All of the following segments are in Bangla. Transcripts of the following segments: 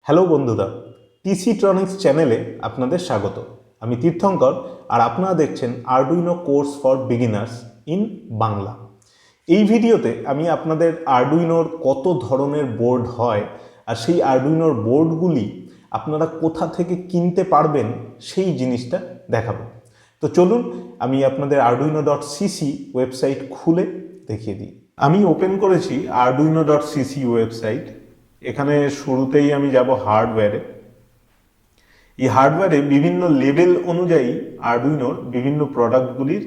হ্যালো বন্ধুরা, tctronics চ্যানেলে আপনাদের স্বাগত। আমি তীর্থঙ্কর আর আপনারা দেখছেন Arduino course for beginners in Bangla. এই ভিডিওতে আমি আপনাদের আরডুইনোর কত ধরনের বোর্ড হয় আর সেই আরডুইনোর বোর্ডগুলি আপনারা কোথা থেকে কিনতে পারবেন সেই জিনিসটা দেখাবো। তো চলুন আমি আপনাদের arduino.cc ওয়েবসাইট খুলে দেখিয়ে দিই। আমি ওপেন করেছি arduino.cc ওয়েবসাইট। এখানে শুরুতেই আমি যাব হার্ডওয়্যারে। এই হার্ডওয়্যারে বিভিন্ন লেভেল অনুযায়ী আরডুইনোর বিভিন্ন প্রোডাক্টগুলির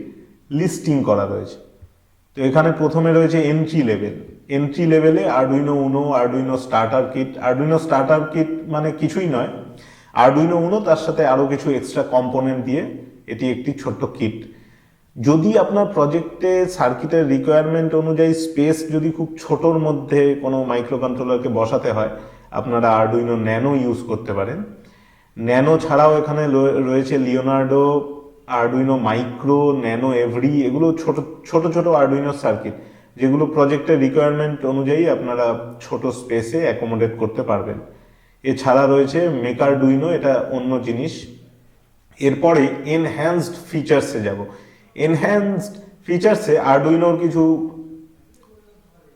লিস্টিং করা রয়েছে। তো এখানে প্রথমে রয়েছে এন্ট্রি লেভেলে Arduino Uno, Arduino starter kit মানে কিছুই নয়, আরডুইনো উনো তার সাথে আরও কিছু এক্সট্রা কম্পোনেন্ট দিয়ে এটি একটি ছোট্ট কিট। যদি আপনার প্রজেক্টে সার্কিটের রিকোয়ারমেন্ট অনুযায়ী স্পেস যদি খুব ছোটোর মধ্যে কোনো মাইক্রো কন্ট্রোলারকে বসাতে হয়, আপনারা আরডুইনো ন্যানো ইউজ করতে পারেন। ন্যানো ছাড়াও এখানে রয়েছে Leonardo, Arduino micro, nano every, এগুলো ছোট ছোট আরডুইনো সার্কিট যেগুলো প্রজেক্টের রিকোয়ারমেন্ট অনুযায়ী আপনারা ছোট স্পেসে অ্যাকোমোডেট করতে পারবেন। এছাড়া রয়েছে মেকারডুইনো, এটা অন্য জিনিস। এরপরে এনহ্যান্সড ফিচার্সে যাব। এনহ্যান্সড ফিচার্সে আরডুইনোর কিছু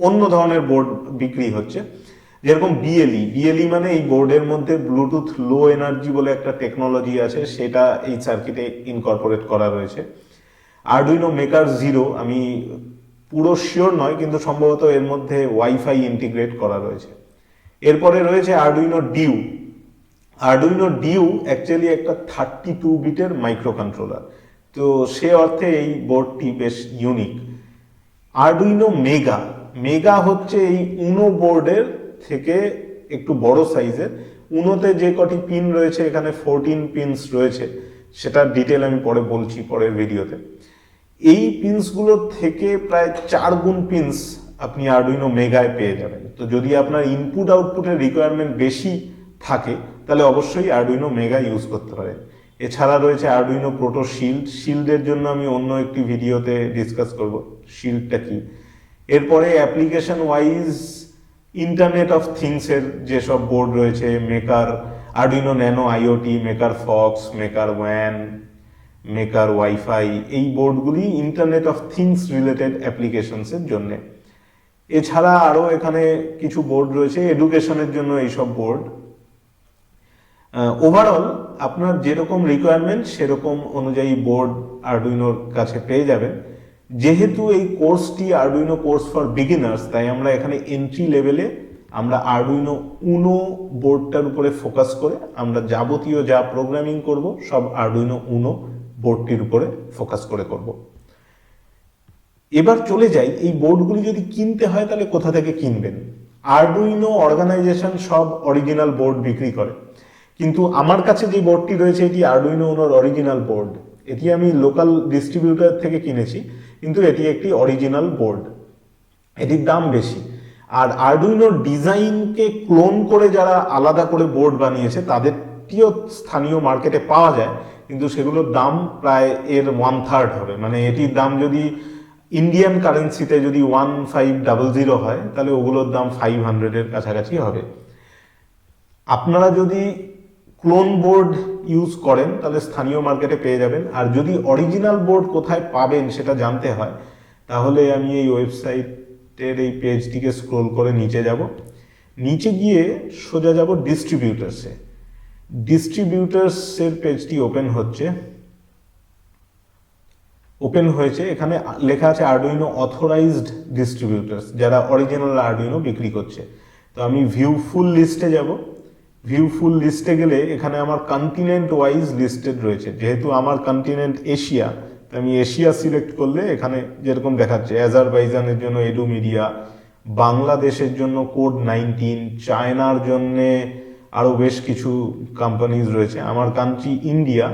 অন্য ধরনের বোর্ড বিক্রি হচ্ছে, যেরকম বিএলই মানে এই বোর্ডের মধ্যে ব্লুটুথ লো এনার্জি বলে একটা টেকনোলজি আছে, সেটা এই সার্কিটে ইনকর্পোরেট করা রয়েছে। আরডুইনো মেকার জিরো, আমি পুরো শিওর নয় কিন্তু সম্ভবত এর মধ্যে ওয়াইফাই ইন্টিগ্রেট করা রয়েছে। এরপরে রয়েছে আরডুইনো ডিউ অ্যাকচুয়ালি একটা 32 বিটের মাইক্রো কন্ট্রোলার, তো সে অর্থে এই বোর্ডটি বেশ ইউনিক। আরডুইনো মেগা হচ্ছে এই উনো বোর্ডের থেকে একটু বড় সাইজের। উনোতে যে কটি পিন রয়েছে, এখানে 14 পিনস রয়েছে, সেটার ডিটেল আমি পরে বলছি পরের ভিডিওতে। এই পিনসগুলোর থেকে প্রায় 4 গুণ পিনস আপনি আরডুইনো মেগায় পেয়ে যাবেন। তো যদি আপনার ইনপুট আউটপুটের রিকোয়ারমেন্ট বেশি থাকে তাহলে অবশ্যই আরডুইনো মেগা ইউজ করতে পারেন। এছাড়া রয়েছে আরডুইনো প্রোটো শিল্ডের জন্য আমি অন্য একটি ভিডিওতে ডিসকাস করব শিল্ডটা কি। এরপরে অ্যাপ্লিকেশন ওয়াইজ ইন্টারনেট অফ থিংসের যেসব বোর্ড রয়েছে, maker Arduino nano IoT, maker Fox, maker one, maker wifi, এই বোর্ডগুলি ইন্টারনেট অফ থিংস রিলেটেড অ্যাপ্লিকেশনসের জন্য। এছাড়া আরও এখানে কিছু বোর্ড রয়েছে এডুকেশনের জন্য, এইসব বোর্ড। ওভারঅল আপনার যেরকম রিকোয়ারমেন্ট সেরকম অনুযায়ী বোর্ড আরডুইনোর কাছে পেয়ে যাবেন। যেহেতু এই কোর্সটি আরডুইনো কোর্স ফর বিগিনার্স, তাই আমরা এখানে এন্ট্রি লেভেলে আমরা আরডুইনো উনো বোর্ডটার উপরে ফোকাস করে আমরা যাবতীয় যা প্রোগ্রামিং করব সব আরডুইনো উনো বোর্ডটির উপরে ফোকাস করে করব। এবার চলে যাই, এই বোর্ডগুলি যদি কিনতে হয় তাহলে কোথা থেকে কিনবেন। আরডুইনো অর্গানাইজেশন সব অরিজিনাল বোর্ড বিক্রি করে, কিন্তু আমার কাছে যে বোর্ডটি রয়েছে এটি আরডুইনো উনোর অরিজিনাল বোর্ড। এটি আমি লোকাল ডিস্ট্রিবিউটর থেকে কিনেছি, কিন্তু এটি একটি অরিজিনাল বোর্ড, এটির দাম বেশি। আর আরডুইনোর ডিজাইনকে ক্লোন করে যারা আলাদা করে বোর্ড বানিয়েছে তাদেরটিও স্থানীয় মার্কেটে পাওয়া যায়, কিন্তু সেগুলোর দাম প্রায় এর 1/3 হবে। মানে এটির দাম যদি ইন্ডিয়ান কারেন্সিতে যদি 1500 হয় তাহলে ওগুলোর দাম 500-এর কাছাকাছি হবে। আপনারা যদি ক্লোন বোর্ড ইউজ করেন তাহলে স্থানীয় মার্কেটে পেয়ে যাবেন। আর যদি অরিজিনাল বোর্ড কোথায় পাবেন সেটা জানতে হয় তাহলে আমি এই ওয়েবসাইটের এই পেজটিকে স্ক্রোল করে নিচে যাব। নিচে গিয়ে সোজা যাব ডিস্ট্রিবিউটার্সের পেজটি ওপেন হয়েছে। এখানে লেখা আছে আরডুইনো অথরাইজড ডিস্ট্রিবিউটার্স, যারা অরিজিনাল আরডুইনো বিক্রি করছে। তো আমি ভিউ ফুল লিস্টে যাব। ভিউ ফুল লিস্টে গেলে এখানে আমার কন্টিনেন্ট ওয়াইজ লিস্টেড রয়েছে। যেহেতু আমার কন্টিনেন্ট এশিয়া, তো আমি এশিয়া সিলেক্ট করলে এখানে যেরকম দেখাচ্ছে আজারবাইজানের জন্য এডু মিডিয়া, বাংলাদেশের জন্য কোড 19, চায়নার জন্যে আরও বেশ কিছু কোম্পানিজ রয়েছে। আমার কান্ট্রি ইন্ডিয়া,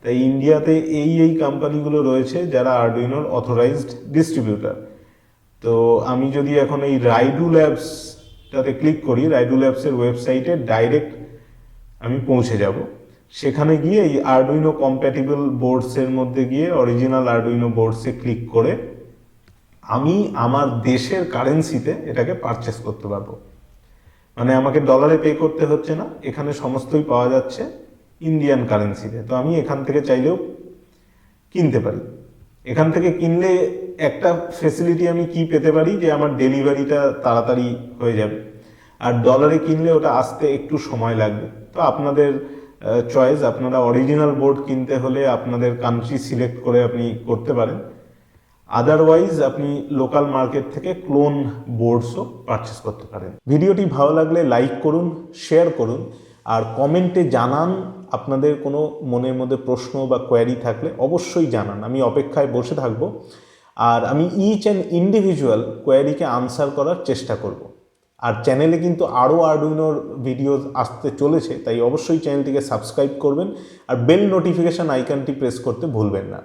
তাই ইন্ডিয়াতে এই কোম্পানিগুলো রয়েছে যারা আরডুইনোর অথরাইজড ডিস্ট্রিবিউটার। তো আমি যদি এখন এই রাইডু ল্যাবসটাতে ক্লিক করি, রাইডু ল্যাবসের ওয়েবসাইটে ডাইরেক্ট আমি পৌঁছে যাব। সেখানে গিয়ে এই আরডুইনো কম্প্যাটিবল বোর্ডসের মধ্যে গিয়ে অরিজিনাল আরডুইনো বোর্ডসে ক্লিক করে আমি আমার দেশের কারেন্সিতে এটাকে পারচেস করতে পারবো। মানে আমাকে ডলারে পে করতে হচ্ছে না, এখানে সমস্তই পাওয়া যাচ্ছে ইন্ডিয়ান কারেন্সিতে। তো আমি এখান থেকে চাইলেও কিনতে পারি। এখান থেকে কিনলে একটা ফেসিলিটি আমি কি পেতে পারি, যে আমার ডেলিভারিটা তাড়াতাড়ি হয়ে যাবে। আর ডলারে কিনলে ওটা আসতে একটু সময় লাগবে। তো আপনাদের চয়েস, আপনারা অরিজিনাল বোর্ড কিনতে হলে আপনাদের কান্ট্রি সিলেক্ট করে আপনি করতে পারেন। আদারওয়াইজ আপনি লোকাল মার্কেট থেকে ক্লোন বোর্ডসও পারচেস করতে পারেন। ভিডিওটি ভালো লাগলে লাইক করুন, শেয়ার করুন, আর কমেন্টে জানান আপনাদের কোনো মনের মধ্যে প্রশ্ন বা কোয়ারি থাকলে অবশ্যই জানান, আমি অপেক্ষায় বসে থাকব। আর আমি ইচ অ্যান্ড ইন্ডিভিজুয়াল কোয়ারিকে আনসার করার চেষ্টা করব। আর চ্যানেলে কিন্তু আরও আরডুইনোর ভিডিও আসতে চলেছে, তাই অবশ্যই চ্যানেলটিকে সাবস্ক্রাইব করবেন আর বেল নোটিফিকেশান আইকনটি প্রেস করতে ভুলবেন না।